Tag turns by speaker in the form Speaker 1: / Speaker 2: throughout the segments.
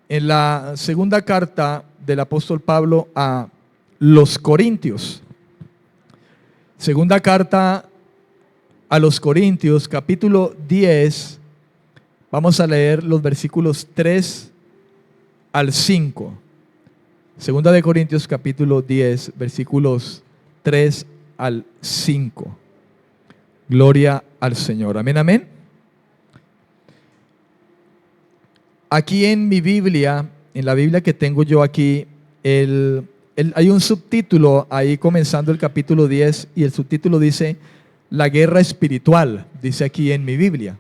Speaker 1: en la segunda carta del apóstol Pablo a los Corintios. Segunda carta a los Corintios, capítulo 10. Vamos a leer los versículos 3 al 5. Segunda de Corintios, capítulo 10, versículos 3 al 5. Gloria al Señor. Amén, amén. Aquí en mi Biblia, en la Biblia que tengo yo aquí, hay un subtítulo ahí comenzando el capítulo 10 y el subtítulo dice la guerra espiritual, dice aquí en mi Biblia.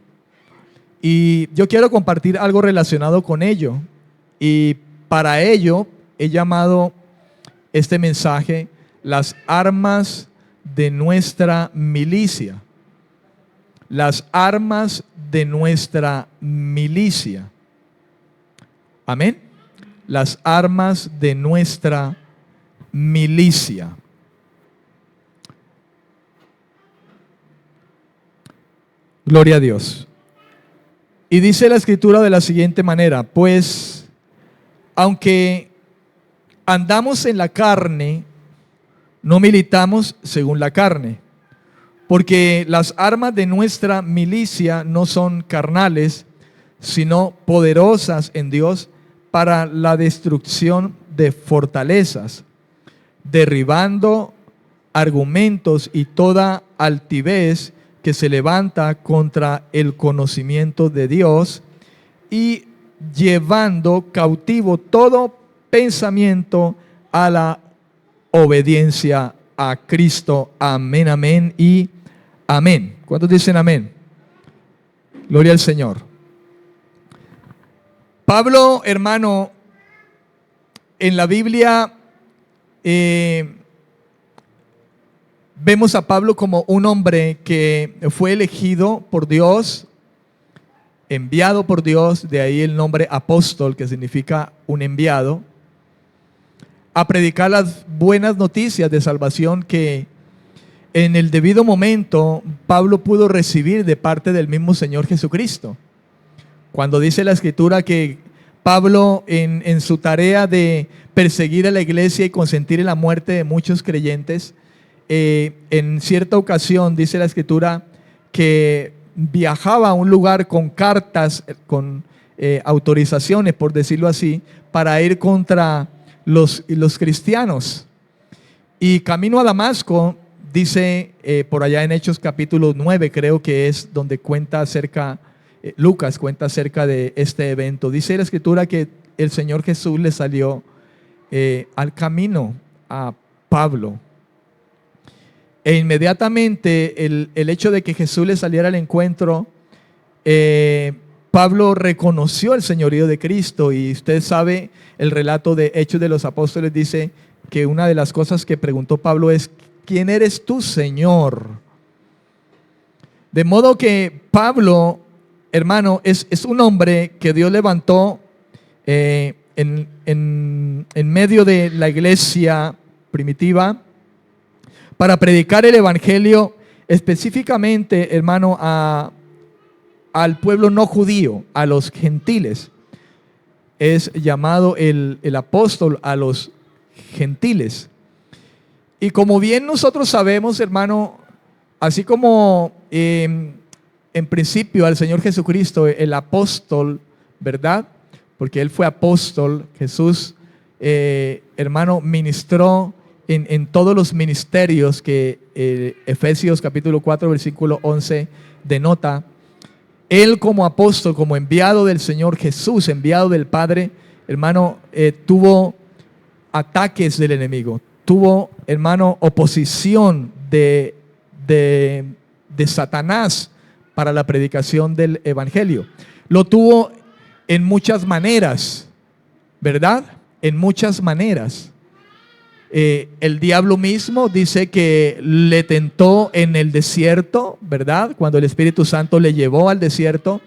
Speaker 1: Y yo quiero compartir algo relacionado con ello, y para ello he llamado este mensaje las armas de nuestra milicia. Las armas de nuestra milicia. Amén. Las armas de nuestra milicia. Gloria a Dios. Y dice la Escritura de la siguiente manera: pues, aunque andamos en la carne, no militamos según la carne, porque las armas de nuestra milicia no son carnales, sino poderosas en Dios para la destrucción de fortalezas, derribando argumentos y toda altivez que se levanta contra el conocimiento de Dios, y llevando cautivo todo pensamiento a la obediencia a Cristo. Amén, amén y amén. ¿Cuántos dicen amén? Gloria al Señor. Pablo, hermano, en la Biblia vemos a Pablo como un hombre que fue elegido por Dios, enviado por Dios, de ahí el nombre apóstol, que significa un enviado, a predicar las buenas noticias de salvación que en el debido momento Pablo pudo recibir de parte del mismo Señor Jesucristo. Cuando dice la Escritura que Pablo en su tarea de perseguir a la iglesia y consentir en la muerte de muchos creyentes, en cierta ocasión dice la Escritura que viajaba a un lugar con cartas, con autorizaciones, por decirlo así, para ir contra los cristianos. Y camino a Damasco, dice por allá en Hechos capítulo 9, creo que es donde cuenta acerca, Lucas cuenta acerca de este evento. Dice la Escritura que el Señor Jesús le salió al camino a Pablo. E inmediatamente el hecho de que Jesús le saliera al encuentro, Pablo reconoció el señorío de Cristo. Y usted sabe, el relato de Hechos de los Apóstoles dice que una de las cosas que preguntó Pablo es: ¿quién eres tú, Señor? De modo que Pablo, hermano, es un hombre que Dios levantó en medio de la iglesia primitiva para predicar el evangelio específicamente, hermano, al pueblo no judío, a los gentiles. Es llamado el apóstol a los gentiles. Y como bien nosotros sabemos, hermano, así como en principio al Señor Jesucristo, el apóstol, ¿verdad? Porque Él fue apóstol. Jesús, hermano, ministró en todos los ministerios que Efesios capítulo 4, versículo 11 denota. Él como apóstol, como enviado del Señor Jesús, enviado del Padre, hermano, tuvo ataques del enemigo. Tuvo, hermano, oposición de Satanás para la predicación del evangelio. Lo tuvo en muchas maneras, ¿verdad? En muchas maneras. El diablo mismo dice que le tentó en el desierto, ¿verdad? Cuando el Espíritu Santo le llevó al desierto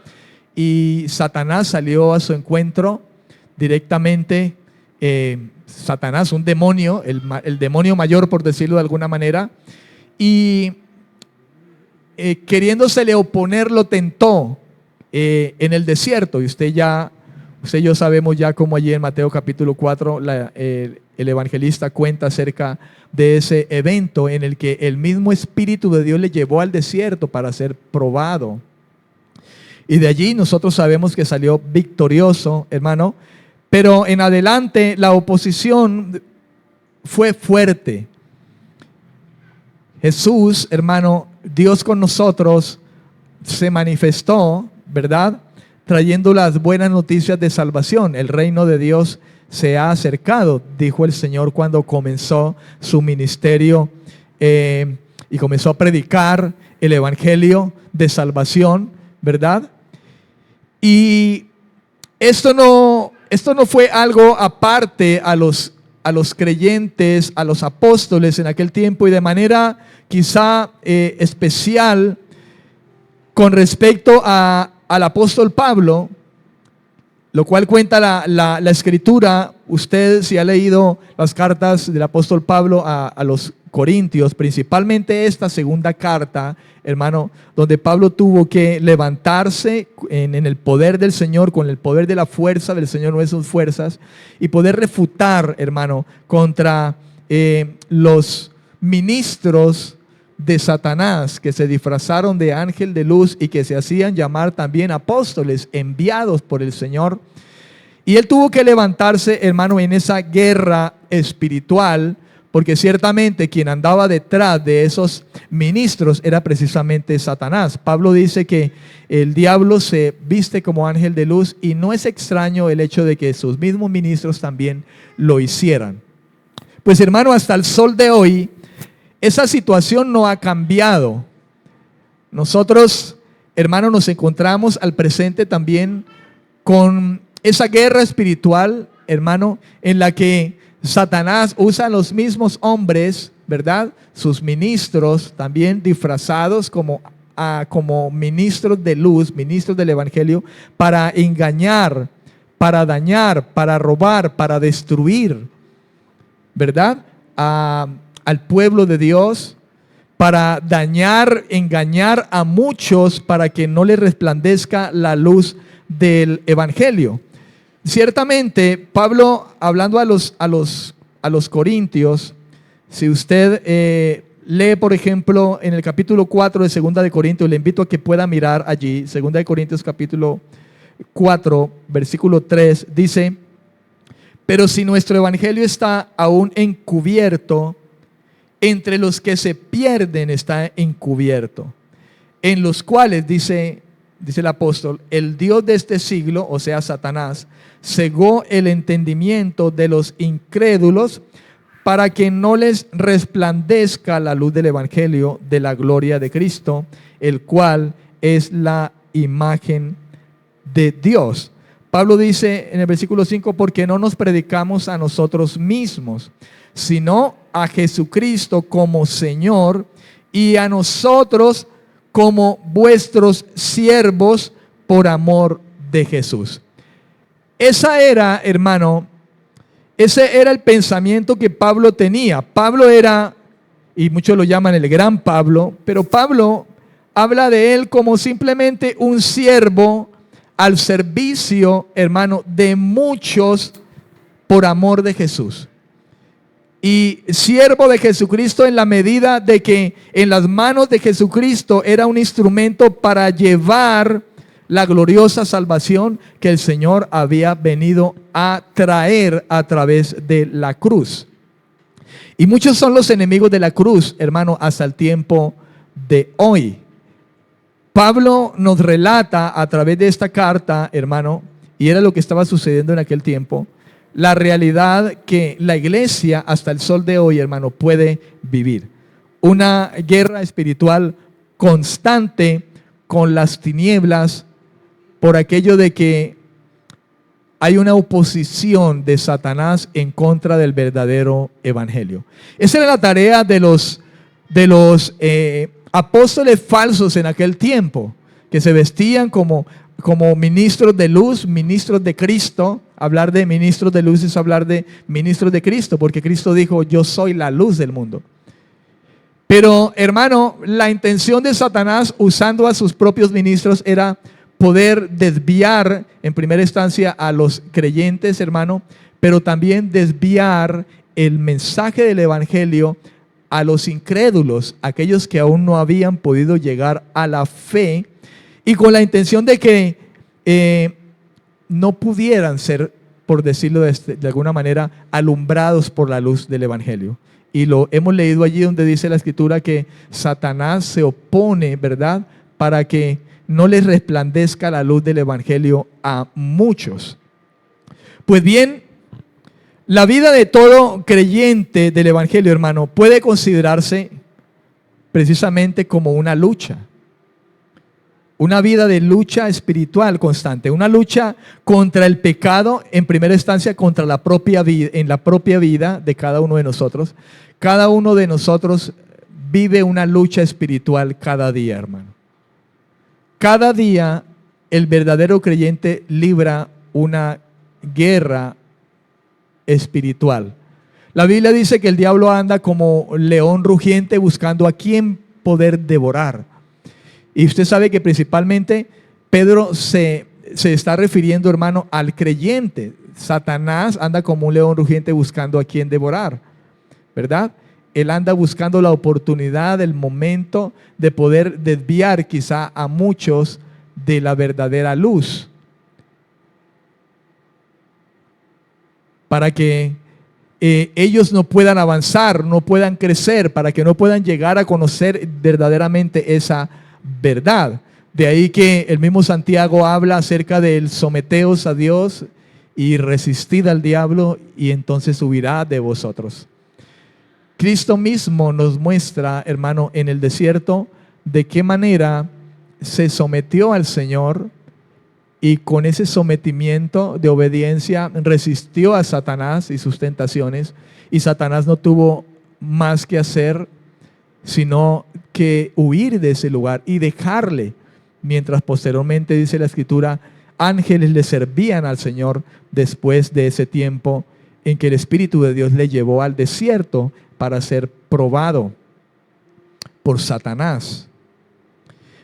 Speaker 1: y Satanás salió a su encuentro directamente. Satanás, un demonio, el demonio mayor, por decirlo de alguna manera, y queriéndosele oponer, lo tentó en el desierto. Y usted ya Usted y yo sabemos ya cómo allí en Mateo capítulo 4 el evangelista cuenta acerca de ese evento en el que el mismo Espíritu de Dios le llevó al desierto para ser probado. Y de allí nosotros sabemos que salió victorioso, hermano, pero en adelante la oposición fue fuerte. Jesús, hermano, Dios con nosotros, se manifestó, ¿verdad?, trayendo las buenas noticias de salvación. El reino de Dios se ha acercado, dijo el Señor cuando comenzó su ministerio y comenzó a predicar el evangelio de salvación, ¿verdad? Y esto no fue algo aparte a los creyentes, a los apóstoles en aquel tiempo, y de manera quizá especial con respecto al apóstol Pablo, lo cual cuenta la escritura. Usted, si ha leído las cartas del apóstol Pablo a los Corintios, principalmente esta segunda carta, hermano, donde Pablo tuvo que levantarse en el poder del Señor, con el poder de la fuerza del Señor, no es sus fuerzas, y poder refutar, hermano, contra los ministros de Satanás que se disfrazaron de ángel de luz y que se hacían llamar también apóstoles enviados por el Señor. Y él tuvo que levantarse, hermano, en esa guerra espiritual, porque ciertamente quien andaba detrás de esos ministros era precisamente Satanás. Pablo dice que el diablo se viste como ángel de luz, y no es extraño el hecho de que sus mismos ministros también lo hicieran. Pues, hermano, hasta el sol de hoy esa situación no ha cambiado. Nosotros, hermano, nos encontramos al presente también con esa guerra espiritual, hermano, en la que Satanás usa a los mismos hombres, ¿verdad?, sus ministros también disfrazados como ministros de luz, ministros del evangelio, para engañar, para dañar, para robar, para destruir, ¿verdad?, al pueblo de Dios, para dañar, engañar a muchos para que no les resplandezca la luz del evangelio. Ciertamente, Pablo, hablando a los corintios, si usted lee, por ejemplo, en el capítulo 4 de 2 de Corintios, le invito a que pueda mirar allí, 2 de Corintios capítulo 4, versículo 3, dice: pero si nuestro evangelio está aún encubierto, entre los que se pierden está encubierto, en los cuales, dice el apóstol, el Dios de este siglo, o sea, Satanás, cegó el entendimiento de los incrédulos para que no les resplandezca la luz del evangelio de la gloria de Cristo, el cual es la imagen de Dios. Pablo dice en el versículo 5, porque no nos predicamos a nosotros mismos, sino a Jesucristo como Señor, y a nosotros como vuestros siervos por amor de Jesús. Ese era el pensamiento que Pablo tenía. Pablo era, y muchos lo llaman el gran Pablo, pero Pablo habla de él como simplemente un siervo al servicio, hermano, de muchos por amor de Jesús. Y siervo de Jesucristo en la medida de que en las manos de Jesucristo era un instrumento para llevar la gloriosa salvación que el Señor había venido a traer a través de la cruz. Y muchos son los enemigos de la cruz, hermano, hasta el tiempo de hoy. Pablo nos relata a través de esta carta, hermano, y era lo que estaba sucediendo en aquel tiempo, la realidad que la iglesia hasta el sol de hoy, hermano, puede vivir. Una guerra espiritual constante con las tinieblas, por aquello de que hay una oposición de Satanás en contra del verdadero evangelio. Esa era la tarea de los apóstoles falsos en aquel tiempo, que se vestían como ministros de luz, ministros de Cristo. Hablar de ministros de luz es hablar de ministros de Cristo, porque Cristo dijo: yo soy la luz del mundo. Pero, hermano, la intención de Satanás usando a sus propios ministros era poder desviar en primera instancia a los creyentes, hermano, pero también desviar el mensaje del evangelio a los incrédulos, aquellos que aún no habían podido llegar a la fe, y con la intención de que no pudieran ser, por decirlo de alguna manera, alumbrados por la luz del evangelio. Y lo hemos leído allí donde dice la escritura que Satanás se opone, ¿verdad?, para que no les resplandezca la luz del evangelio a muchos. Pues bien, la vida de todo creyente del evangelio, hermano, puede considerarse precisamente como una lucha. Una vida de lucha espiritual constante, una lucha contra el pecado, en primera instancia contra la propia vida, en la propia vida de cada uno de nosotros. Cada uno de nosotros vive una lucha espiritual cada día, hermano. Cada día el verdadero creyente libra una guerra espiritual. La Biblia dice que el diablo anda como león rugiente buscando a quien poder devorar. Y usted sabe que principalmente Pedro se está refiriendo, hermano, al creyente. Satanás anda como un león rugiente buscando a quien devorar, ¿verdad? Él anda buscando la oportunidad, el momento de poder desviar quizá a muchos de la verdadera luz, para que ellos no puedan avanzar, no puedan crecer, para que no puedan llegar a conocer verdaderamente esa verdad. De ahí que el mismo Santiago habla acerca del someteos a Dios y resistid al diablo y entonces huirá de vosotros. Cristo mismo nos muestra, hermano, en el desierto de qué manera se sometió al Señor y con ese sometimiento de obediencia resistió a Satanás y sus tentaciones, y Satanás no tuvo más que hacer sino que huir de ese lugar y dejarle, mientras posteriormente, dice la escritura, ángeles le servían al Señor después de ese tiempo en que el Espíritu de Dios le llevó al desierto para ser probado por Satanás.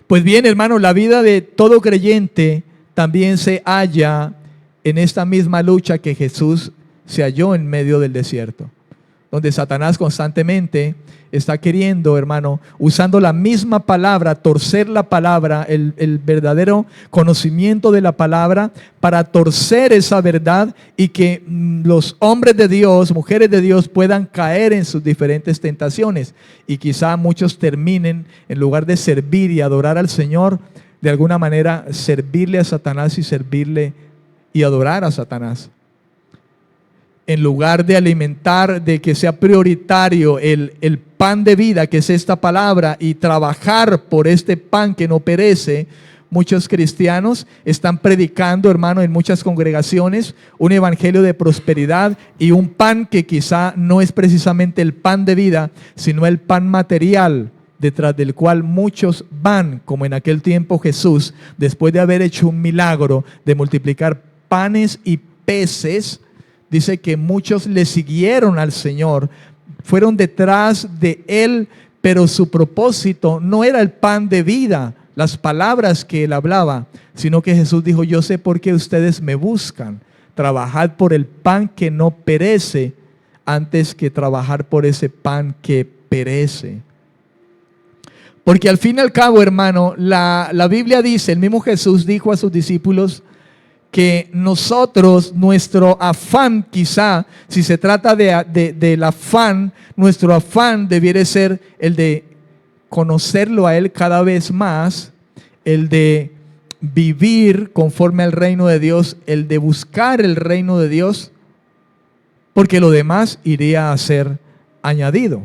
Speaker 1: Pues bien, hermano, la vida de todo creyente también se halla en esta misma lucha que Jesús se halló en medio del desierto, donde Satanás constantemente está queriendo, hermano, usando la misma palabra, torcer la palabra, el verdadero conocimiento de la palabra, para torcer esa verdad y que los hombres de Dios, mujeres de Dios puedan caer en sus diferentes tentaciones. Y quizá muchos terminen, en lugar de servir y adorar al Señor, de alguna manera servirle a Satanás y servirle y adorar a Satanás. En lugar de alimentar, de que sea prioritario el pan de vida, que es esta palabra, y trabajar por este pan que no perece, muchos cristianos están predicando, hermano, en muchas congregaciones, un evangelio de prosperidad y un pan que quizá no es precisamente el pan de vida, sino el pan material, detrás del cual muchos van, como en aquel tiempo Jesús, después de haber hecho un milagro de multiplicar panes y peces. Dice que muchos le siguieron al Señor, fueron detrás de Él, pero su propósito no era el pan de vida, las palabras que Él hablaba, sino que Jesús dijo: yo sé por qué ustedes me buscan, trabajad por el pan que no perece antes que trabajar por ese pan que perece. Porque al fin y al cabo, hermano, la Biblia dice, el mismo Jesús dijo a sus discípulos, que nosotros, nuestro afán, quizá, si se trata del afán, nuestro afán debiera ser el de conocerlo a Él cada vez más, el de vivir conforme al reino de Dios, el de buscar el reino de Dios, porque lo demás iría a ser añadido.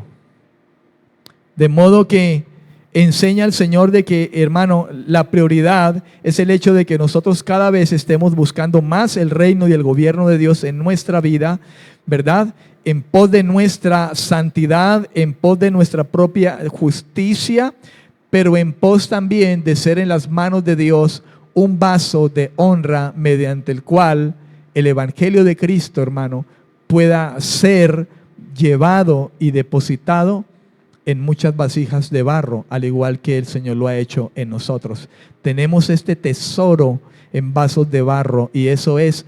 Speaker 1: De modo que enseña el Señor de que, hermano, la prioridad es el hecho de que nosotros cada vez estemos buscando más el reino y el gobierno de Dios en nuestra vida, ¿verdad? En pos de nuestra santidad, en pos de nuestra propia justicia, pero en pos también de ser en las manos de Dios un vaso de honra mediante el cual el evangelio de Cristo, hermano, pueda ser llevado y depositado en muchas vasijas de barro, al igual que el Señor lo ha hecho en nosotros. Tenemos este tesoro en vasos de barro, y eso es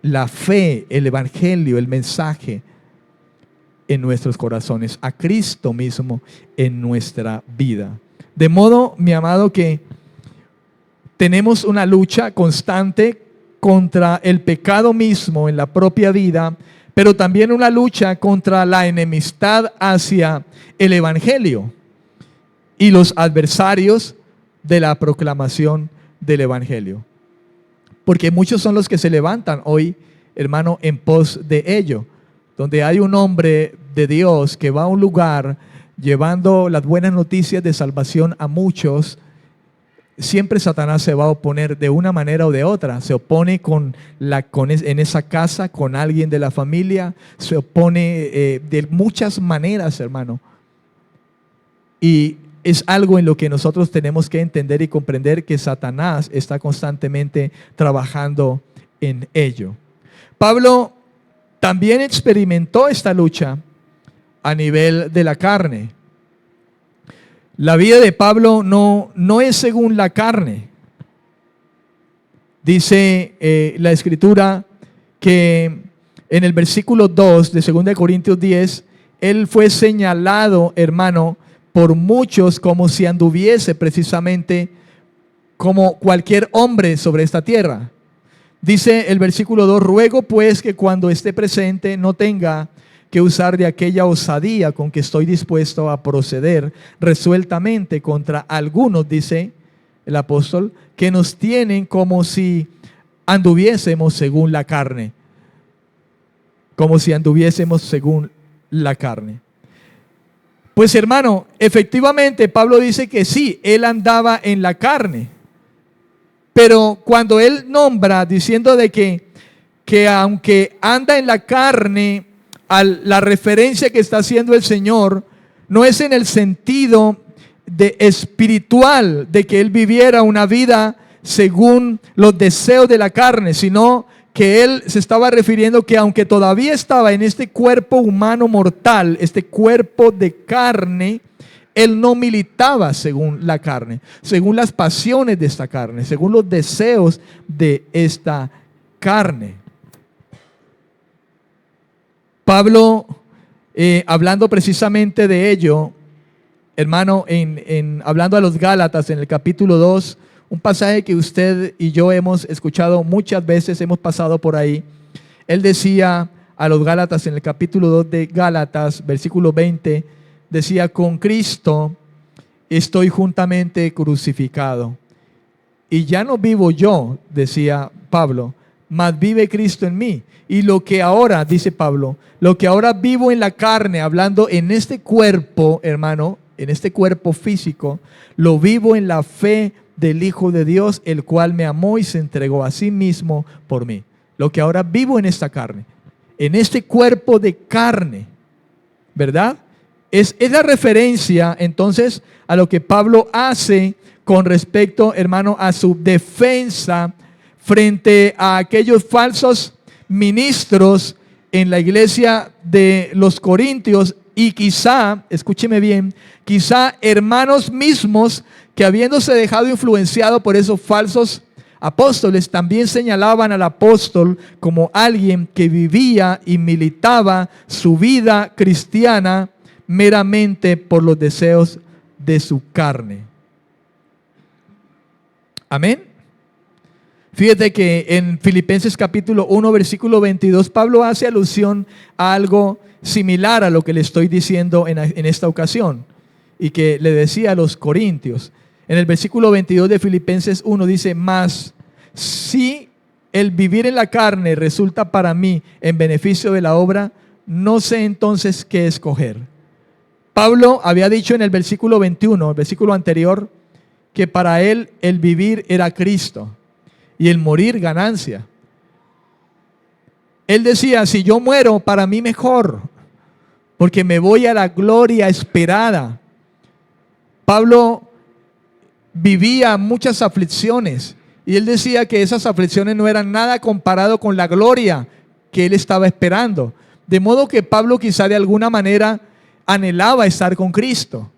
Speaker 1: la fe, el evangelio, el mensaje en nuestros corazones, a Cristo mismo en nuestra vida. De modo, mi amado, que tenemos una lucha constante contra el pecado mismo en la propia vida, pero también una lucha contra la enemistad hacia el evangelio y los adversarios de la proclamación del evangelio. Porque muchos son los que se levantan hoy, hermano, en pos de ello. Donde hay un hombre de Dios que va a un lugar llevando las buenas noticias de salvación a muchos, siempre Satanás se va a oponer de una manera o de otra. Se opone en esa casa con alguien de la familia, se opone de muchas maneras, hermano. Y es algo en lo que nosotros tenemos que entender y comprender, que Satanás está constantemente trabajando en ello. Pablo también experimentó esta lucha a nivel de la carne. La vida de Pablo no es según la carne. Dice la Escritura que en el versículo 2 de 2 Corintios 10, él fue señalado, hermano, por muchos como si anduviese precisamente como cualquier hombre sobre esta tierra. Dice el versículo 2, ruego pues que cuando esté presente no tenga que usar de aquella osadía con que estoy dispuesto a proceder resueltamente contra algunos, dice el apóstol, que nos tienen como si anduviésemos según la carne. Como si anduviésemos según la carne. Pues hermano, efectivamente Pablo dice que sí, él andaba en la carne. Pero cuando él nombra diciendo de que aunque anda en la carne, la referencia que está haciendo el Señor no es en el sentido de espiritual, de que él viviera una vida según los deseos de la carne, sino que él se estaba refiriendo que aunque todavía estaba en este cuerpo humano mortal, este cuerpo de carne, él no militaba según la carne, según las pasiones de esta carne, según los deseos de esta carne. Pablo, hablando precisamente de ello, hermano, hablando a los Gálatas en el capítulo 2, un pasaje que usted y yo hemos escuchado muchas veces, hemos pasado por ahí. Él decía a los Gálatas en el capítulo 2 de Gálatas, versículo 20, decía, con Cristo estoy juntamente crucificado. Y ya no vivo yo, decía Pablo, mas vive Cristo en mí. Y lo que ahora, dice Pablo, lo que ahora vivo en la carne, hablando en este cuerpo, hermano, en este cuerpo físico, lo vivo en la fe del Hijo de Dios, el cual me amó y se entregó a sí mismo por mí. Lo que ahora vivo en esta carne, en este cuerpo de carne, ¿verdad? Es la referencia entonces a lo que Pablo hace con respecto, hermano, a su defensa frente a aquellos falsos ministros en la iglesia de los Corintios, y quizá, escúcheme bien, quizá hermanos mismos que, habiéndose dejado influenciado por esos falsos apóstoles, también señalaban al apóstol como alguien que vivía y militaba su vida cristiana meramente por los deseos de su carne. Amén. Fíjate que en Filipenses capítulo 1 versículo 22 Pablo hace alusión a algo similar a lo que le estoy diciendo en esta ocasión, y que le decía a los corintios. En el versículo 22 de Filipenses 1 dice, mas si el vivir en la carne resulta para mí en beneficio de la obra, no sé entonces qué escoger. Pablo había dicho en el versículo 21, el versículo anterior, que para él el vivir era Cristo y el morir ganancia. Él decía, si yo muero, para mí mejor, porque me voy a la gloria esperada. Pablo vivía muchas aflicciones y él decía que esas aflicciones no eran nada comparado con la gloria que él estaba esperando. De modo que Pablo quizá de alguna manera anhelaba estar con Cristo.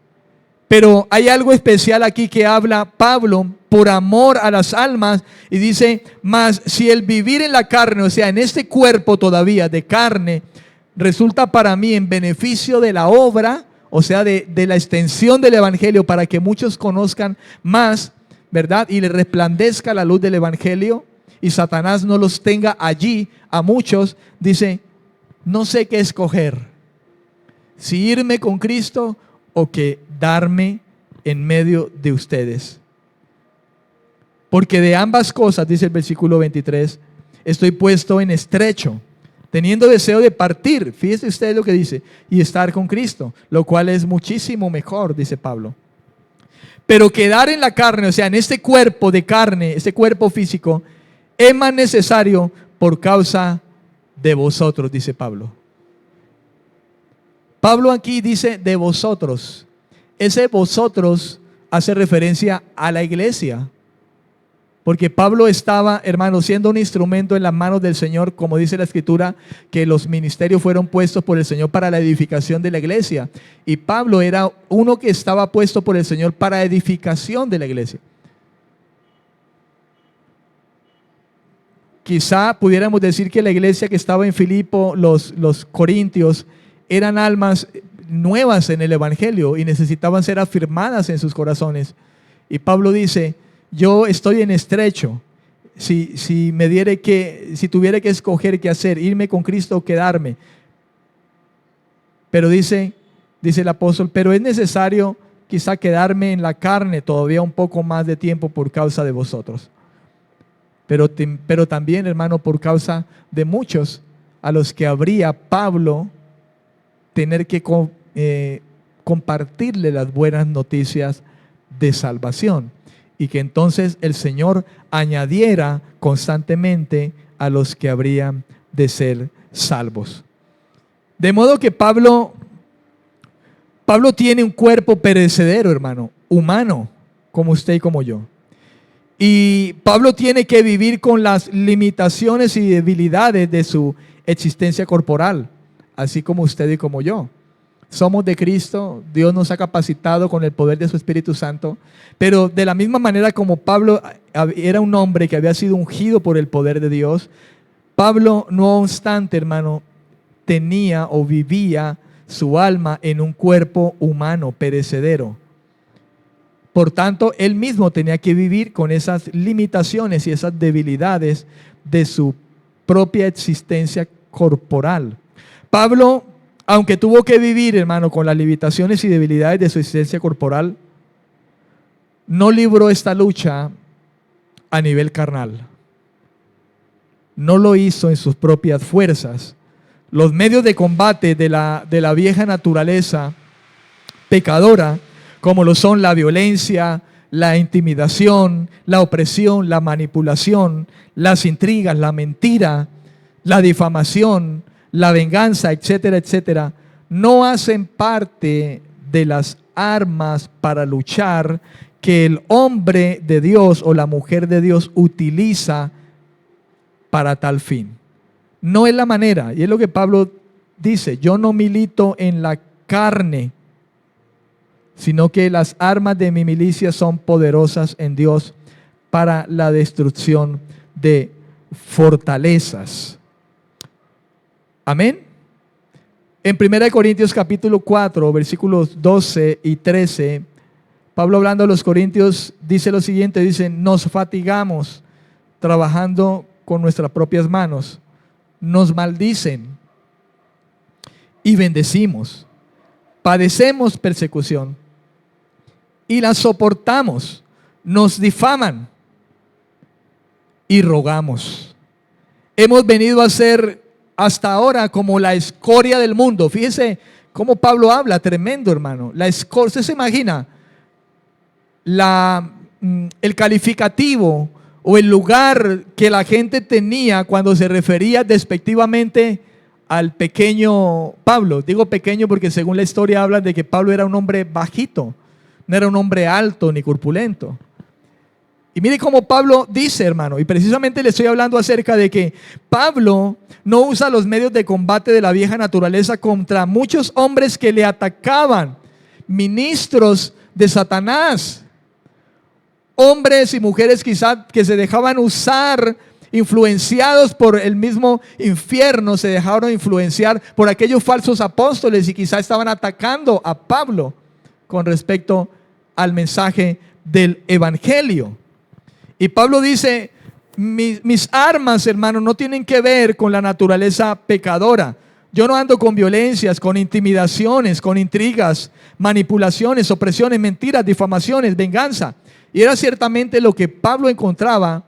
Speaker 1: Pero hay algo especial aquí que habla Pablo por amor a las almas y dice, mas si el vivir en la carne, o sea, en este cuerpo todavía de carne, resulta para mí en beneficio de la obra, o sea, de la extensión del evangelio para que muchos conozcan más, ¿verdad? Y le resplandezca la luz del evangelio y Satanás no los tenga allí a muchos, dice, no sé qué escoger, si irme con Cristo o quedarme en medio de ustedes. Porque de ambas cosas, dice el versículo 23, estoy puesto en estrecho, teniendo deseo de partir, fíjese usted lo que dice, y estar con Cristo, lo cual es muchísimo mejor, dice Pablo. Pero quedar en la carne, o sea, en este cuerpo de carne, este cuerpo físico, es más necesario por causa de vosotros, dice Pablo. Pablo aquí dice de vosotros. Ese vosotros hace referencia a la iglesia. Porque Pablo estaba, hermano, siendo un instrumento en las manos del Señor, como dice la Escritura, que los ministerios fueron puestos por el Señor para la edificación de la iglesia. Y Pablo era uno que estaba puesto por el Señor para edificación de la iglesia. Quizá pudiéramos decir que la iglesia que estaba en Filipo, los corintios, eran almas nuevas en el evangelio y necesitaban ser afirmadas en sus corazones. Y Pablo dice, yo estoy en estrecho, si tuviera que escoger qué hacer, irme con Cristo o quedarme. Pero dice el apóstol, pero es necesario quizá quedarme en la carne todavía un poco más de tiempo por causa de vosotros. Pero también, hermano, por causa de muchos a los que habría Pablo tener que compartirle las buenas noticias de salvación y que entonces el Señor añadiera constantemente a los que habrían de ser salvos. De modo que Pablo tiene un cuerpo perecedero, hermano, humano, como usted y como yo. Y Pablo tiene que vivir con las limitaciones y debilidades de su existencia corporal, así como usted y como yo. Somos de Cristo, Dios nos ha capacitado con el poder de su Espíritu Santo, pero de la misma manera como Pablo era un hombre que había sido ungido por el poder de Dios, Pablo, no obstante, hermano, tenía o vivía su alma en un cuerpo humano perecedero. Por tanto, él mismo tenía que vivir con esas limitaciones y esas debilidades de su propia existencia corporal. Pablo, aunque tuvo que vivir, hermano, con las limitaciones y debilidades de su existencia corporal, no libró esta lucha a nivel carnal. No lo hizo en sus propias fuerzas. Los medios de combate de la vieja naturaleza pecadora, como lo son la violencia, la intimidación, la opresión, la manipulación, las intrigas, la mentira, la difamación, la venganza, etcétera, etcétera, no hacen parte de las armas para luchar que el hombre de Dios o la mujer de Dios utiliza para tal fin. No es la manera, y es lo que Pablo dice, yo no milito en la carne, sino que las armas de mi milicia son poderosas en Dios para la destrucción de fortalezas. Amén. En 1 Corintios capítulo 4, versículos 12 y 13, Pablo hablando a los corintios dice lo siguiente, dice, nos fatigamos trabajando con nuestras propias manos, nos maldicen y bendecimos, padecemos persecución y la soportamos, nos difaman y rogamos. Hemos venido a ser hasta ahora como la escoria del mundo. Fíjese cómo Pablo habla, tremendo, hermano. La escoria, ¿usted se imagina el calificativo o el lugar que la gente tenía cuando se refería despectivamente al pequeño Pablo? Digo pequeño porque según la historia habla de que Pablo era un hombre bajito, no era un hombre alto ni corpulento. Y mire cómo Pablo dice, hermano, y precisamente le estoy hablando acerca de que Pablo no usa los medios de combate de la vieja naturaleza contra muchos hombres que le atacaban, ministros de Satanás, hombres y mujeres quizá que se dejaban usar, influenciados por el mismo infierno, se dejaron influenciar por aquellos falsos apóstoles y quizá estaban atacando a Pablo con respecto al mensaje del evangelio. Y Pablo dice, mis armas, hermano, no tienen que ver con la naturaleza pecadora. Yo no ando con violencias, con intimidaciones, con intrigas, manipulaciones, opresiones, mentiras, difamaciones, venganza. Y era ciertamente lo que Pablo encontraba,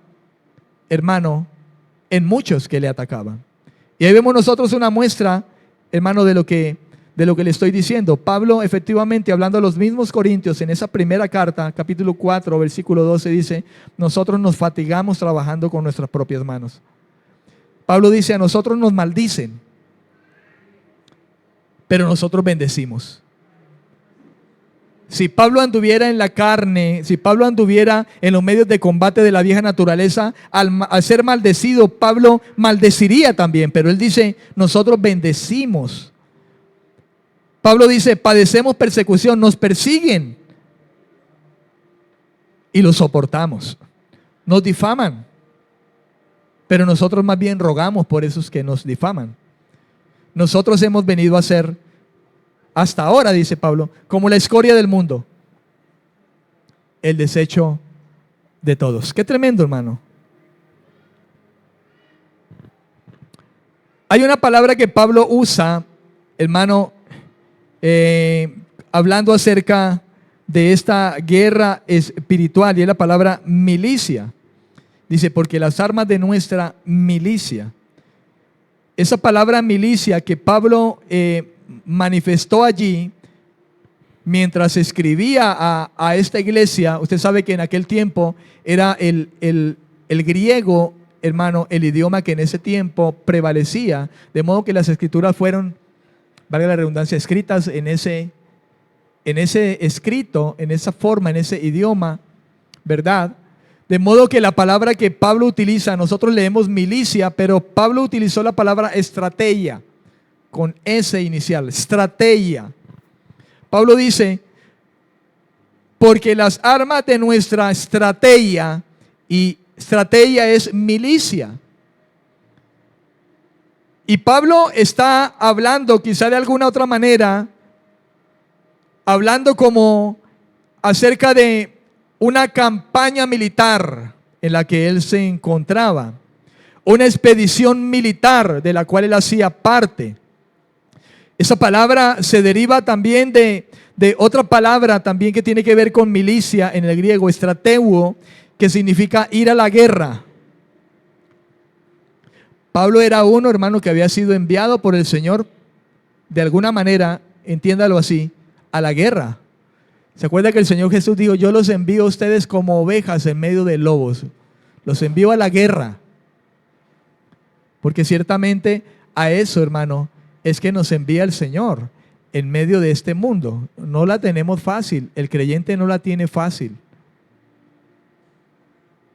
Speaker 1: hermano, en muchos que le atacaban. Y ahí vemos nosotros una muestra, hermano, de lo que le estoy diciendo. Pablo, efectivamente, hablando a los mismos corintios, en esa primera carta, capítulo 4, versículo 12, dice, nosotros nos fatigamos trabajando con nuestras propias manos. Pablo dice, a nosotros nos maldicen, pero nosotros bendecimos. Si Pablo anduviera en la carne, si Pablo anduviera en los medios de combate de la vieja naturaleza, al ser maldecido, Pablo maldeciría también, pero él dice, nosotros bendecimos. Pablo dice, padecemos persecución, nos persiguen y lo soportamos. Nos difaman, pero nosotros más bien rogamos por esos que nos difaman. Nosotros hemos venido a ser, hasta ahora, dice Pablo, como la escoria del mundo, el desecho de todos. Qué tremendo, hermano. Hay una palabra que Pablo usa, hermano, hablando acerca de esta guerra espiritual, y es la palabra milicia. Dice, porque las armas de nuestra milicia. Esa palabra milicia que Pablo manifestó allí mientras escribía a esta iglesia. Usted sabe que en aquel tiempo era el griego, hermano, el idioma que en ese tiempo prevalecía, de modo que las escrituras fueron, valga la redundancia, escritas en ese escrito, en esa forma, en ese idioma, ¿verdad? De modo que la palabra que Pablo utiliza, nosotros leemos milicia, pero Pablo utilizó la palabra estrategia, con S inicial, estrategia. Pablo dice, porque las armas de nuestra estrategia, y estrategia es milicia. Y Pablo está hablando, quizá de alguna otra manera, hablando como acerca de una campaña militar en la que él se encontraba, una expedición militar de la cual él hacía parte. Esa palabra se deriva también de otra palabra también que tiene que ver con milicia en el griego, estrateuo, que significa ir a la guerra. Pablo era uno, hermano, que había sido enviado por el Señor, de alguna manera, entiéndalo así, a la guerra. ¿Se acuerda que el Señor Jesús dijo, yo los envío a ustedes como ovejas en medio de lobos? Los envío a la guerra. Porque ciertamente a eso, hermano, es que nos envía el Señor en medio de este mundo. No la tenemos fácil, el creyente no la tiene fácil.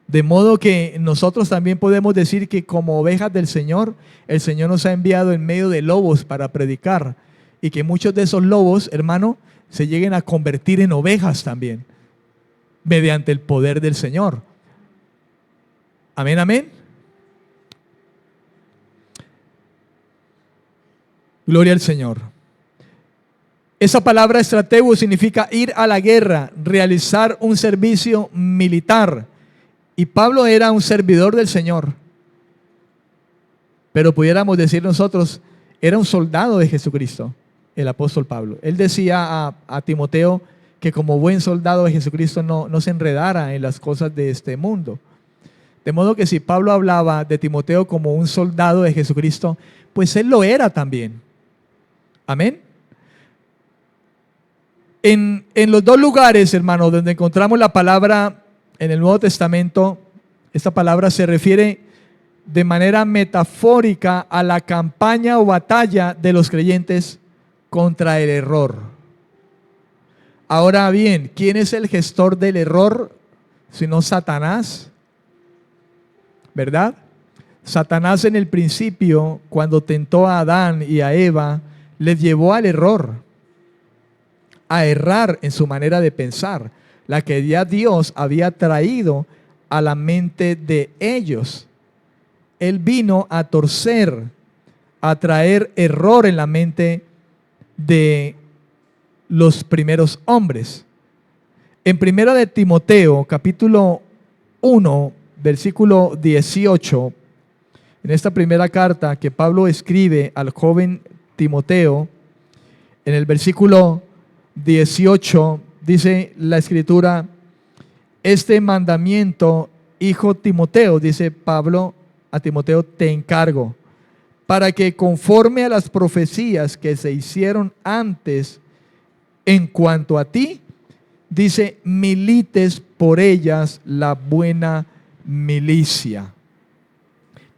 Speaker 1: De modo que nosotros también podemos decir que como ovejas del Señor, el Señor nos ha enviado en medio de lobos para predicar. Y que muchos de esos lobos, hermano, se lleguen a convertir en ovejas también, mediante el poder del Señor. Amén, amén. Gloria al Señor. Esa palabra estratego significa ir a la guerra, realizar un servicio militar. Y Pablo era un servidor del Señor. Pero pudiéramos decir nosotros, era un soldado de Jesucristo, el apóstol Pablo. Él decía a Timoteo que como buen soldado de Jesucristo no se enredara en las cosas de este mundo. De modo que si Pablo hablaba de Timoteo como un soldado de Jesucristo, pues él lo era también. Amén. En los dos lugares, hermano, donde encontramos la palabra en el Nuevo Testamento, esta palabra se refiere de manera metafórica a la campaña o batalla de los creyentes contra el error. Ahora bien, ¿quién es el gestor del error? sino Satanás, ¿verdad? Satanás en el principio, cuando tentó a Adán y a Eva, les llevó al error, a errar en su manera de pensar, la que ya Dios había traído a la mente de ellos. Él vino a torcer, a traer error en la mente de los primeros hombres. En 1 de Timoteo, capítulo 1, versículo 18, en esta primera carta que Pablo escribe al joven Timoteo, en el versículo 18 dice la escritura: este mandamiento, hijo Timoteo, dice Pablo a Timoteo, te encargo, para que conforme a las profecías que se hicieron antes en cuanto a ti, dice, milites por ellas la buena milicia.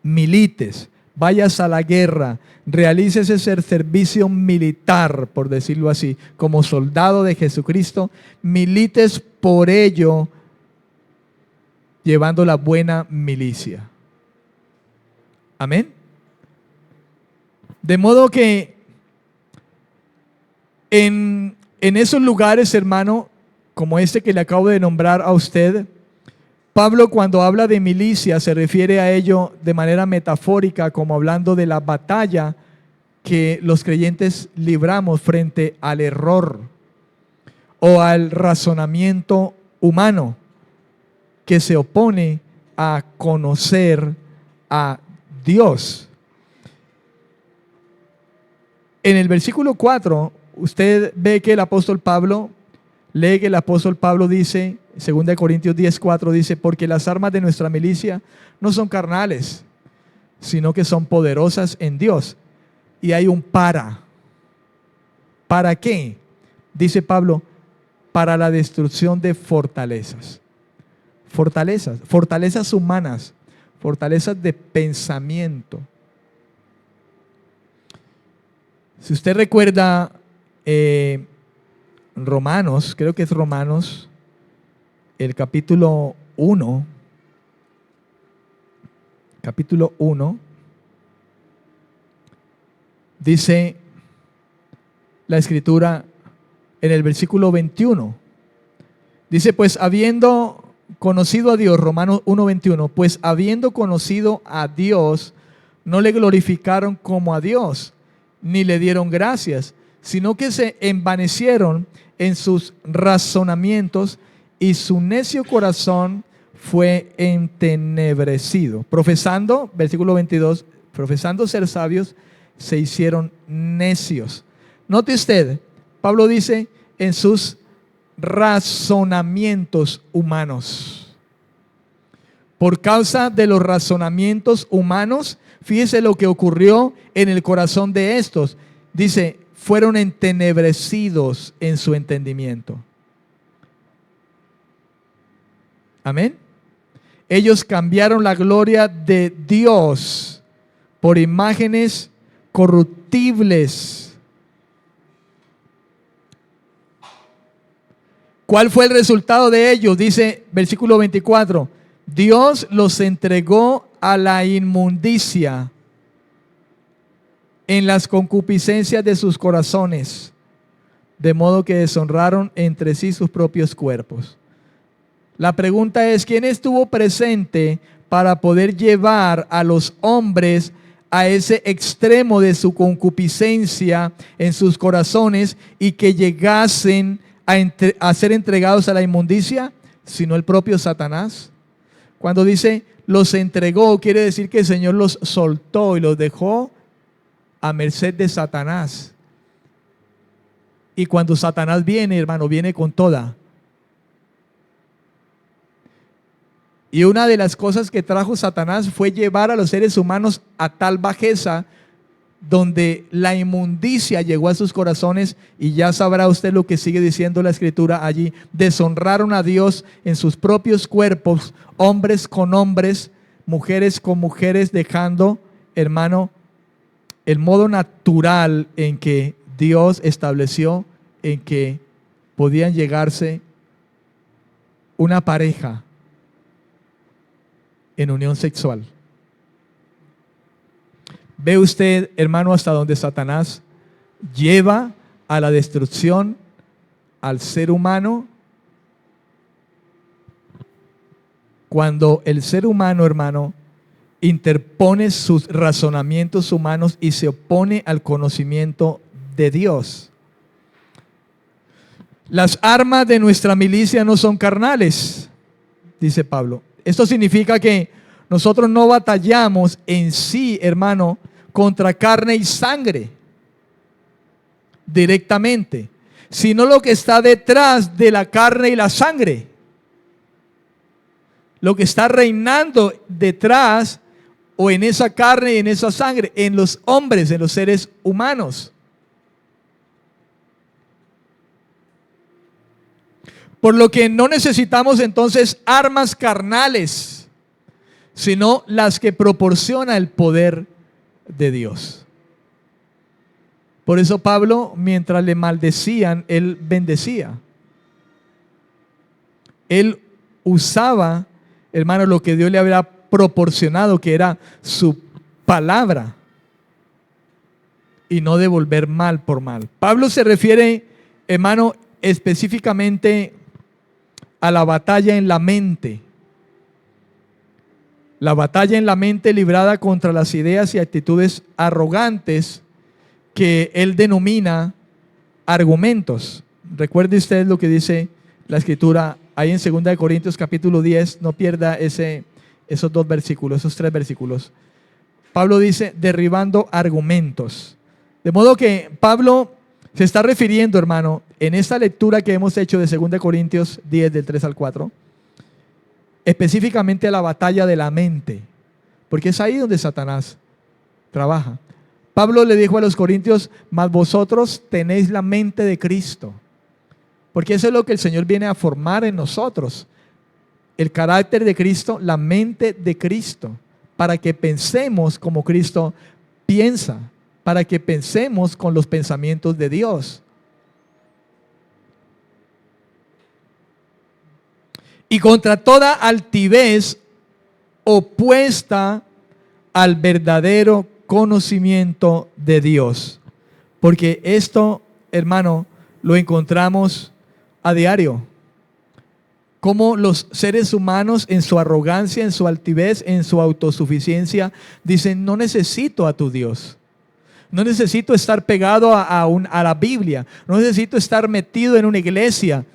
Speaker 1: Milites, vayas a la guerra, realices ese servicio militar, por decirlo así, como soldado de Jesucristo, milites por ello, llevando la buena milicia. Amén. De modo que en esos lugares, hermano, como este que le acabo de nombrar a usted, Pablo, cuando habla de milicia, se refiere a ello de manera metafórica, como hablando de la batalla que los creyentes libramos frente al error o al razonamiento humano que se opone a conocer a Dios. En el versículo 4, usted ve que el apóstol Pablo, lee que el apóstol Pablo dice, 2 Corintios 10:4 dice, porque las armas de nuestra milicia no son carnales, sino que son poderosas en Dios. Y hay un para. ¿Para qué? Dice Pablo, para la destrucción de fortalezas. Fortalezas humanas, fortalezas de pensamiento. Si usted recuerda Romanos, creo que es Romanos, el capítulo 1, dice la escritura en el versículo 21, dice, pues habiendo conocido a Dios, Romanos 1:21, pues habiendo conocido a Dios, no le glorificaron como a Dios, ni le dieron gracias, sino que se envanecieron en sus razonamientos y su necio corazón fue entenebrecido. Profesando, versículo 22, profesando ser sabios, se hicieron necios. Note usted, Pablo dice, en sus razonamientos humanos. Por causa de los razonamientos humanos, fíjese lo que ocurrió en el corazón de estos. Dice, fueron entenebrecidos en su entendimiento. Amén. Ellos cambiaron la gloria de Dios por imágenes corruptibles. ¿Cuál fue el resultado de ellos? Dice versículo 24, Dios los entregó a la inmundicia en las concupiscencias de sus corazones, de modo que deshonraron entre sí sus propios cuerpos. La pregunta es, ¿quién estuvo presente para poder llevar a los hombres a ese extremo de su concupiscencia en sus corazones y que llegasen a ser entregados a la inmundicia? Sino el propio Satanás. Cuando dice los entregó, quiere decir que el Señor los soltó y los dejó a merced de Satanás. Y cuando Satanás viene, hermano, viene con toda. Y una de las cosas que trajo Satanás fue llevar a los seres humanos a tal bajeza donde la inmundicia llegó a sus corazones, y ya sabrá usted lo que sigue diciendo la escritura allí. Deshonraron a Dios en sus propios cuerpos, hombres con hombres, mujeres con mujeres, dejando, hermano, el modo natural en que Dios estableció en que podían llegarse una pareja en unión sexual. ¿Ve usted, hermano, hasta donde Satanás lleva a la destrucción al ser humano? Cuando el ser humano, hermano, interpone sus razonamientos humanos y se opone al conocimiento de Dios. Las armas de nuestra milicia no son carnales, dice Pablo. Esto significa que nosotros no batallamos en sí, hermano, contra carne y sangre directamente, sino lo que está detrás de la carne y la sangre. Lo que está reinando detrás o en esa carne y en esa sangre, en los hombres, en los seres humanos. Por lo que no necesitamos entonces armas carnales, sino las que proporciona el poder de Dios. Por eso Pablo, mientras le maldecían, él bendecía. Él usaba, hermano, lo que Dios le había proporcionado, que era su palabra, y no devolver mal por mal. Pablo se refiere, hermano, específicamente a la batalla en la mente. La batalla en la mente librada contra las ideas y actitudes arrogantes que él denomina argumentos. Recuerde usted lo que dice la Escritura ahí en 2 Corintios capítulo 10. No pierda esos dos versículos, esos tres versículos. Pablo dice derribando argumentos. De modo que Pablo se está refiriendo, hermano, en esta lectura que hemos hecho de 2 Corintios 10 del 3 al 4, específicamente a la batalla de la mente, porque es ahí donde Satanás trabaja. Pablo le dijo a los corintios: mas vosotros tenéis la mente de Cristo, porque eso es lo que el Señor viene a formar en nosotros, el carácter de Cristo, la mente de Cristo, para que pensemos como Cristo piensa, para que pensemos con los pensamientos de Dios. Y contra toda altivez opuesta al verdadero conocimiento de Dios. Porque esto, hermano, lo encontramos a diario. Como los seres humanos en su arrogancia, en su altivez, en su autosuficiencia, dicen: no necesito a tu Dios. No necesito estar pegado a la Biblia. No necesito estar metido en una iglesia.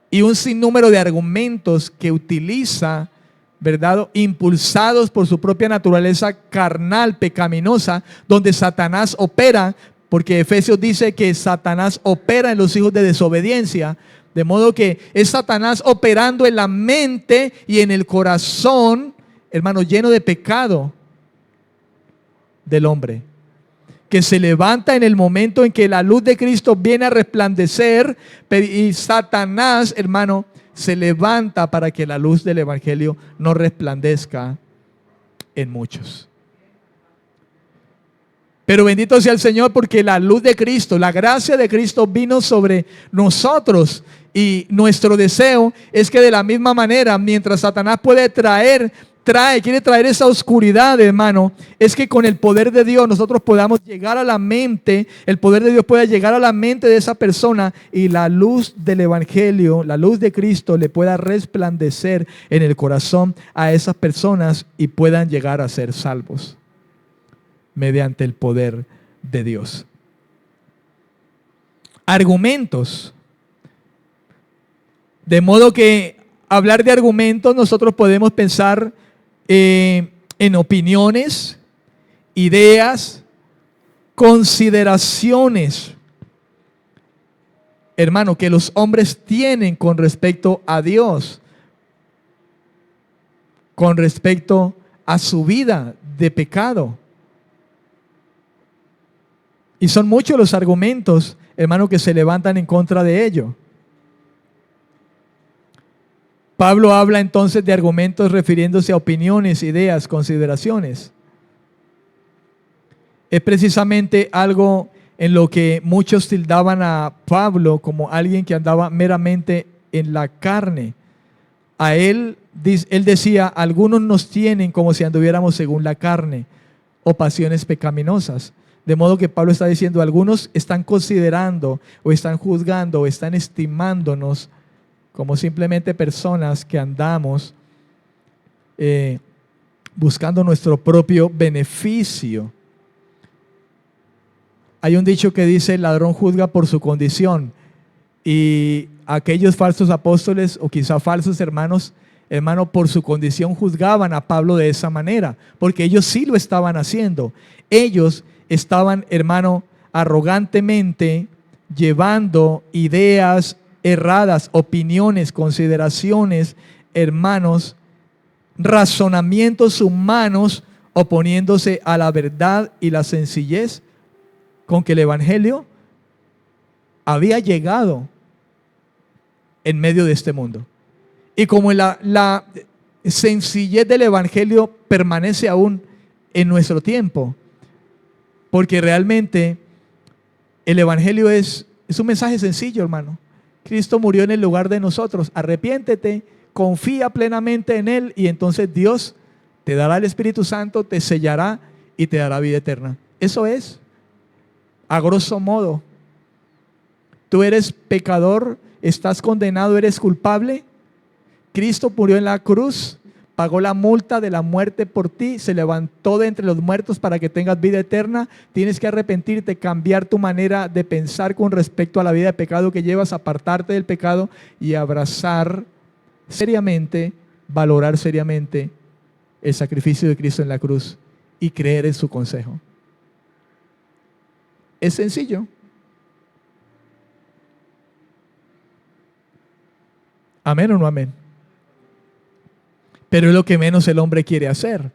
Speaker 1: Y un sinnúmero de argumentos que utiliza, ¿verdad?, impulsados por su propia naturaleza carnal, pecaminosa, donde Satanás opera, porque Efesios dice que Satanás opera en los hijos de desobediencia, de modo que es Satanás operando en la mente y en el corazón, hermano, lleno de pecado del hombre, que se levanta en el momento en que la luz de Cristo viene a resplandecer, y Satanás, hermano, se levanta para que la luz del Evangelio no resplandezca en muchos. Pero bendito sea el Señor, porque la luz de Cristo, la gracia de Cristo vino sobre nosotros, y nuestro deseo es que de la misma manera, mientras Satanás quiere traer esa oscuridad, hermano, es que con el poder de Dios nosotros podamos llegar a la mente, el poder de Dios pueda llegar a la mente de esa persona, y la luz del Evangelio, la luz de Cristo le pueda resplandecer en el corazón a esas personas y puedan llegar a ser salvos mediante el poder de Dios. Argumentos. De modo que hablar de argumentos, nosotros podemos pensar en opiniones, ideas, consideraciones, hermano, que los hombres tienen con respecto a Dios, con respecto a su vida de pecado. Y son muchos los argumentos, hermano, que se levantan en contra de ello. Pablo habla entonces de argumentos refiriéndose a opiniones, ideas, consideraciones. Es precisamente algo en lo que muchos tildaban a Pablo como alguien que andaba meramente en la carne, A él decía, algunos nos tienen como si anduviéramos según la carne o pasiones pecaminosas. De modo que Pablo está diciendo, algunos están considerando o están juzgando o están estimándonos como simplemente personas que andamos buscando nuestro propio beneficio. Hay un dicho que dice, el ladrón juzga por su condición. Y aquellos falsos apóstoles o quizá falsos hermano, por su condición juzgaban a Pablo de esa manera, porque ellos sí lo estaban haciendo. Ellos estaban, hermano, arrogantemente llevando ideas erradas, opiniones, consideraciones, hermanos, razonamientos humanos, oponiéndose a la verdad y la sencillez con que el evangelio había llegado en medio de este mundo. Y como la sencillez del evangelio permanece aún en nuestro tiempo, porque realmente el evangelio es un mensaje sencillo, hermano. Cristo murió en el lugar de nosotros. Arrepiéntete, confía plenamente en Él y entonces Dios te dará el Espíritu Santo, te sellará y te dará vida eterna. Eso es, a grosso modo. Tú eres pecador, estás condenado, eres culpable. Cristo murió en la cruz, pagó la multa de la muerte por ti, se levantó de entre los muertos para que tengas vida eterna. Tienes que arrepentirte, cambiar tu manera de pensar con respecto a la vida de pecado que llevas, apartarte del pecado y abrazar seriamente, valorar seriamente el sacrificio de Cristo en la cruz y creer en su consejo. Es sencillo. ¿Amén o no amén? Pero es lo que menos el hombre quiere hacer.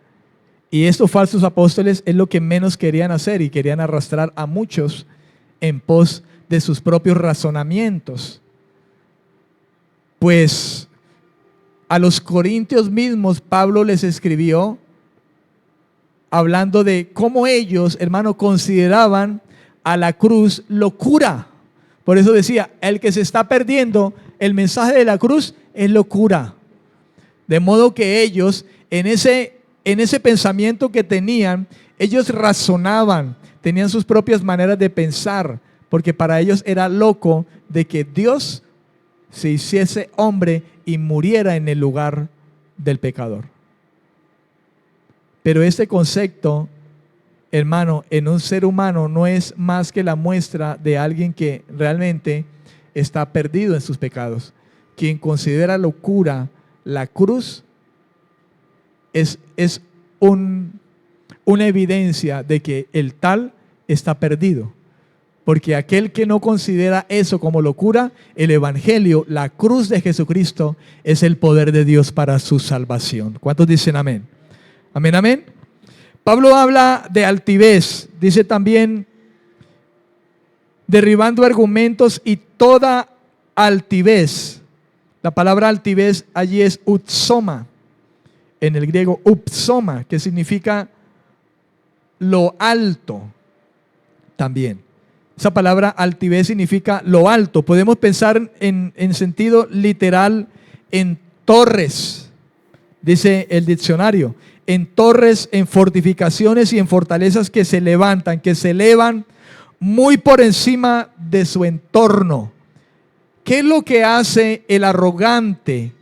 Speaker 1: Y estos falsos apóstoles es lo que menos querían hacer y querían arrastrar a muchos en pos de sus propios razonamientos. Pues a los corintios mismos Pablo les escribió hablando de cómo ellos, hermano, consideraban a la cruz locura. Por eso decía, el que se está perdiendo, el mensaje de la cruz es locura. De modo que ellos, en ese pensamiento que tenían, ellos razonaban, tenían sus propias maneras de pensar, porque para ellos era loco de que Dios se hiciese hombre y muriera en el lugar del pecador. Pero este concepto, hermano, en un ser humano no es más que la muestra de alguien que realmente está perdido en sus pecados. Quien considera locura la cruz es una evidencia de que el tal está perdido. Porque aquel que no considera eso como locura, el evangelio, la cruz de Jesucristo, es el poder de Dios para su salvación. ¿Cuántos dicen amén? Amén, amén. Pablo habla de altivez, dice también, derribando argumentos y toda altivez. La palabra altivez allí es upsoma, en el griego upsoma, que significa lo alto también. Esa palabra altivez significa lo alto. Podemos pensar en sentido literal en torres, dice el diccionario, en torres, en fortificaciones y en fortalezas que se levantan, que se elevan muy por encima de su entorno. ¿Qué es lo que hace el arrogante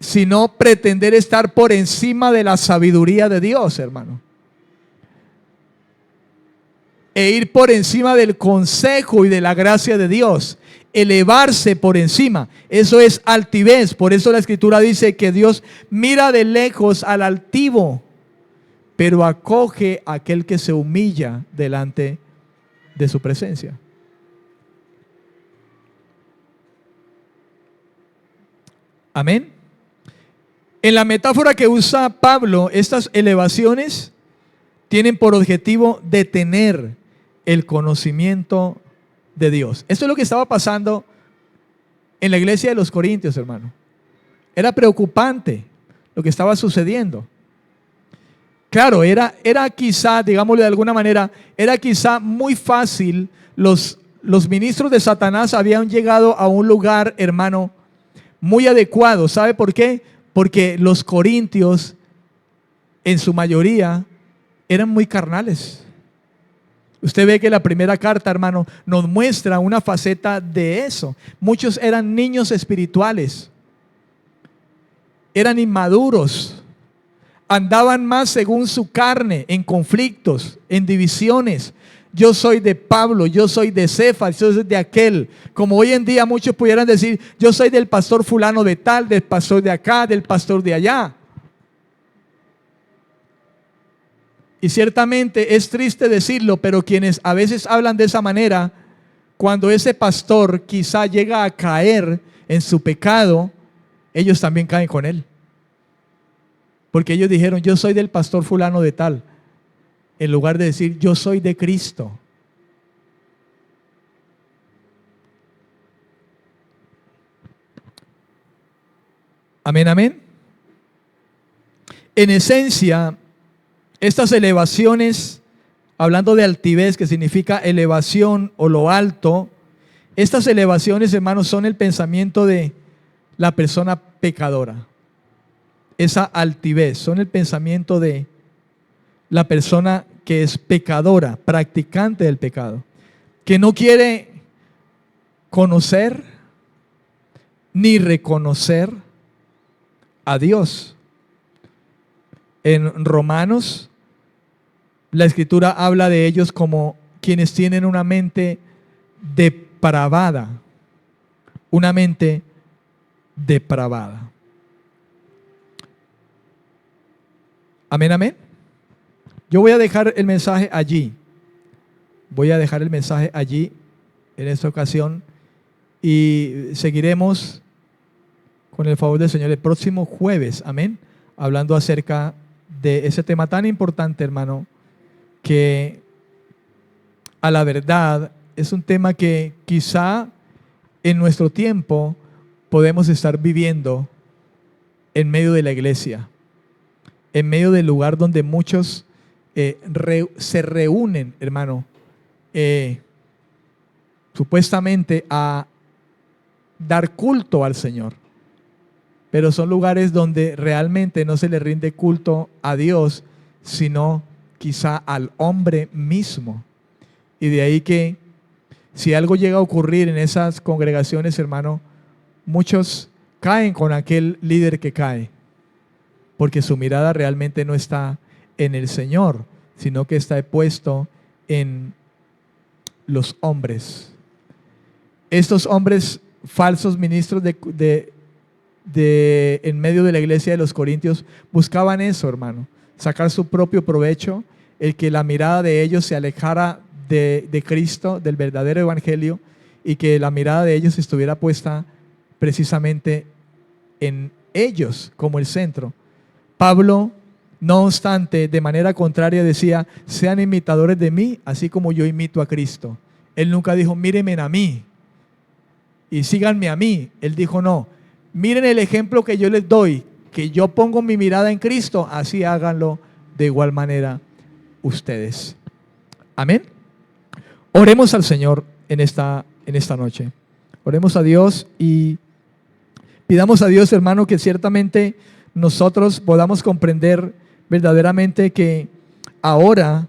Speaker 1: sino pretender estar por encima de la sabiduría de Dios, hermano? E ir por encima del consejo y de la gracia de Dios, elevarse por encima. Eso es altivez. Por eso la Escritura dice que Dios mira de lejos al altivo, pero acoge a aquel que se humilla delante de su presencia. Amén. En la metáfora que usa Pablo, estas elevaciones tienen por objetivo detener el conocimiento de Dios. Esto es lo que estaba pasando en la iglesia de los Corintios, hermano. Era preocupante lo que estaba sucediendo. Claro, era quizá, digámosle de alguna manera, era quizá muy fácil. Los ministros de Satanás habían llegado a un lugar, hermano, muy adecuado. ¿Sabe por qué? Porque los corintios, en su mayoría, eran muy carnales. Usted ve que la primera carta, hermano, nos muestra una faceta de eso. Muchos eran niños espirituales, eran inmaduros, andaban más según su carne, en conflictos, en divisiones. Yo soy de Pablo, yo soy de Cefas, yo soy de aquel. Como hoy en día muchos pudieran decir, yo soy del pastor fulano de tal, del pastor de acá, del pastor de allá. Y ciertamente es triste decirlo, pero quienes a veces hablan de esa manera, cuando ese pastor quizá llega a caer en su pecado, ellos también caen con él. Porque ellos dijeron, yo soy del pastor fulano de tal, en lugar de decir, yo soy de Cristo. Amén, amén. En esencia, estas elevaciones, hablando de altivez, que significa elevación o lo alto, estas elevaciones, hermanos, son el pensamiento de la persona pecadora. Esa altivez, son el pensamiento de la persona que es pecadora, practicante del pecado, que no quiere conocer ni reconocer a Dios. En Romanos, la Escritura habla de ellos como quienes tienen una mente depravada, una mente depravada. Amén, amén. Yo voy a dejar el mensaje allí. Voy a dejar el mensaje allí en esta ocasión y seguiremos con el favor del Señor el próximo jueves, amén, hablando acerca de ese tema tan importante, hermano, que a la verdad es un tema que quizá en nuestro tiempo podemos estar viviendo en medio de la iglesia, en medio del lugar donde muchos se reúnen, hermano, supuestamente a dar culto al Señor. Pero son lugares donde realmente no se le rinde culto a Dios, sino quizá al hombre mismo. Y de ahí que si algo llega a ocurrir en esas congregaciones, hermano, muchos caen con aquel líder que cae, porque su mirada realmente no está en el Señor, sino que está puesto en los hombres. Estos hombres falsos ministros en medio de la iglesia de los Corintios buscaban eso, hermano, sacar su propio provecho, el que la mirada de ellos se alejara de Cristo, del verdadero evangelio, y que la mirada de ellos estuviera puesta precisamente en ellos como el centro. Pablo, no obstante, de manera contraria decía, sean imitadores de mí, así como yo imito a Cristo. Él nunca dijo, mírenme a mí y síganme a mí. Él dijo, no, miren el ejemplo que yo les doy, que yo pongo mi mirada en Cristo, así háganlo de igual manera ustedes. Amén. Oremos al Señor en esta noche. Oremos a Dios y pidamos a Dios, hermano, que ciertamente nosotros podamos comprender verdaderamente que ahora,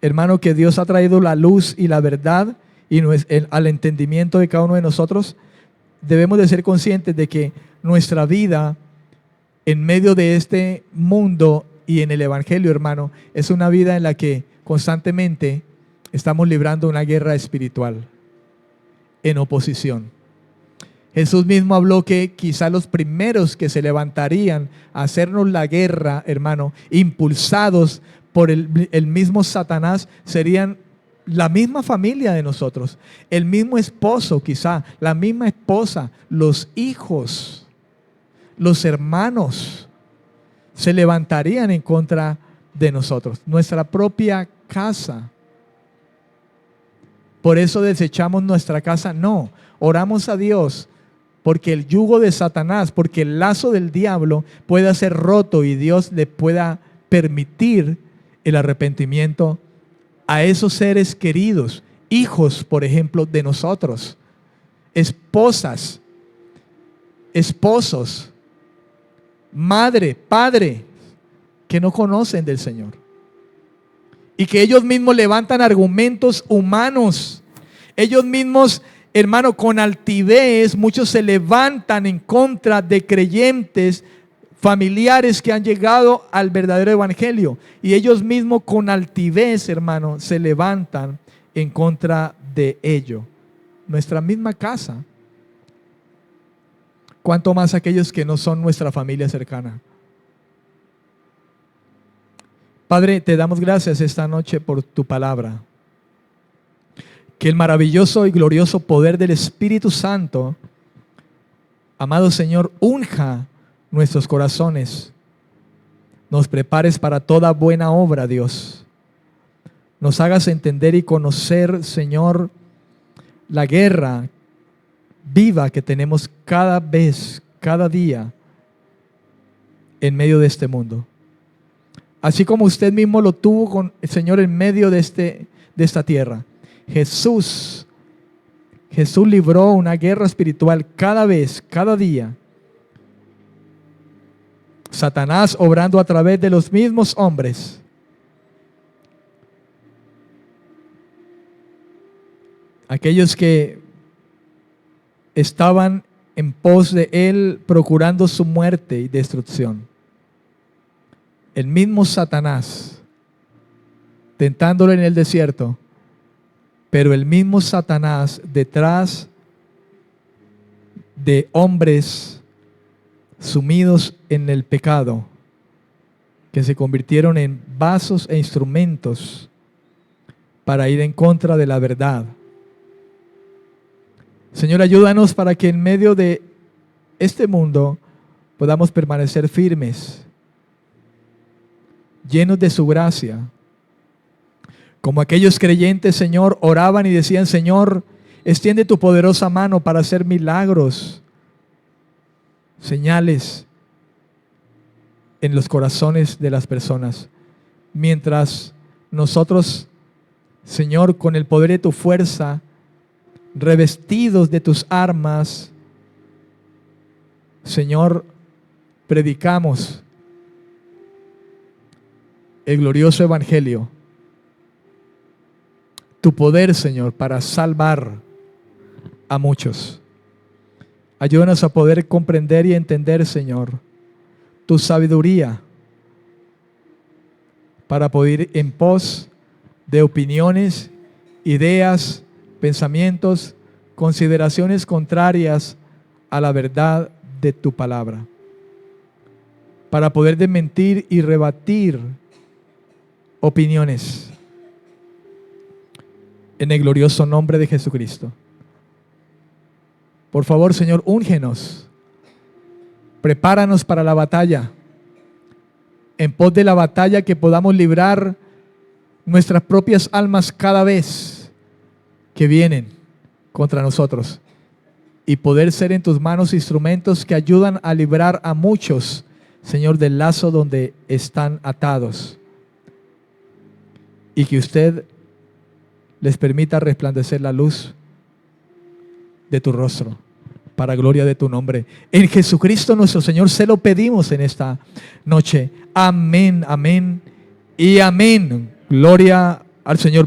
Speaker 1: hermano, que Dios ha traído la luz y la verdad y al entendimiento de cada uno de nosotros, debemos de ser conscientes de que nuestra vida en medio de este mundo y en el evangelio, hermano, es una vida en la que constantemente estamos librando una guerra espiritual en oposición. Jesús mismo habló que quizá los primeros que se levantarían a hacernos la guerra, hermano, impulsados por el mismo Satanás, serían la misma familia de nosotros, el mismo esposo quizá, la misma esposa, los hijos, los hermanos, se levantarían en contra de nosotros, nuestra propia casa. Por eso desechamos nuestra casa, no, oramos a Dios porque el yugo de Satanás, porque el lazo del diablo pueda ser roto y Dios le pueda permitir el arrepentimiento a esos seres queridos, hijos, por ejemplo, de nosotros, esposas, esposos, madre, padre, que no conocen del Señor. Y que ellos mismos levantan argumentos humanos. Ellos mismos, hermano, con altivez, muchos se levantan en contra de creyentes, familiares que han llegado al verdadero evangelio. Y ellos mismos con altivez, hermano, se levantan en contra de ello. Nuestra misma casa. ¿Cuánto más aquellos que no son nuestra familia cercana? Padre, te damos gracias esta noche por tu palabra. Que el maravilloso y glorioso poder del Espíritu Santo, amado Señor, unja nuestros corazones. Nos prepares para toda buena obra, Dios. Nos hagas entender y conocer, Señor, la guerra viva que tenemos cada vez, cada día, en medio de este mundo. Así como usted mismo lo tuvo con el Señor en medio de esta tierra. Jesús libró una guerra espiritual cada vez, cada día. Satanás obrando a través de los mismos hombres. Aquellos que estaban en pos de él procurando su muerte y destrucción. El mismo Satanás tentándolo en el desierto, pero el mismo Satanás detrás de hombres sumidos en el pecado, que se convirtieron en vasos e instrumentos para ir en contra de la verdad. Señor, ayúdanos para que en medio de este mundo podamos permanecer firmes, llenos de su gracia. Como aquellos creyentes, Señor, oraban y decían: Señor, extiende tu poderosa mano para hacer milagros, señales en los corazones de las personas. Mientras nosotros, Señor, con el poder de tu fuerza, revestidos de tus armas, Señor, predicamos el glorioso evangelio. Tu poder, Señor, para salvar a muchos. Ayúdanos a poder comprender y entender, Señor, tu sabiduría para poder ir en pos de opiniones, ideas, pensamientos, consideraciones contrarias a la verdad de tu palabra. Para poder desmentir y rebatir opiniones. En el glorioso nombre de Jesucristo. Por favor, Señor, úngenos. Prepáranos para la batalla. En pos de la batalla que podamos librar nuestras propias almas cada vez que vienen contra nosotros. Y poder ser en tus manos instrumentos que ayudan a librar a muchos, Señor, del lazo donde están atados. Y que usted les permita resplandecer la luz de tu rostro, para gloria de tu nombre. En Jesucristo nuestro Señor se lo pedimos en esta noche. Amén, amén y amén. Gloria al Señor.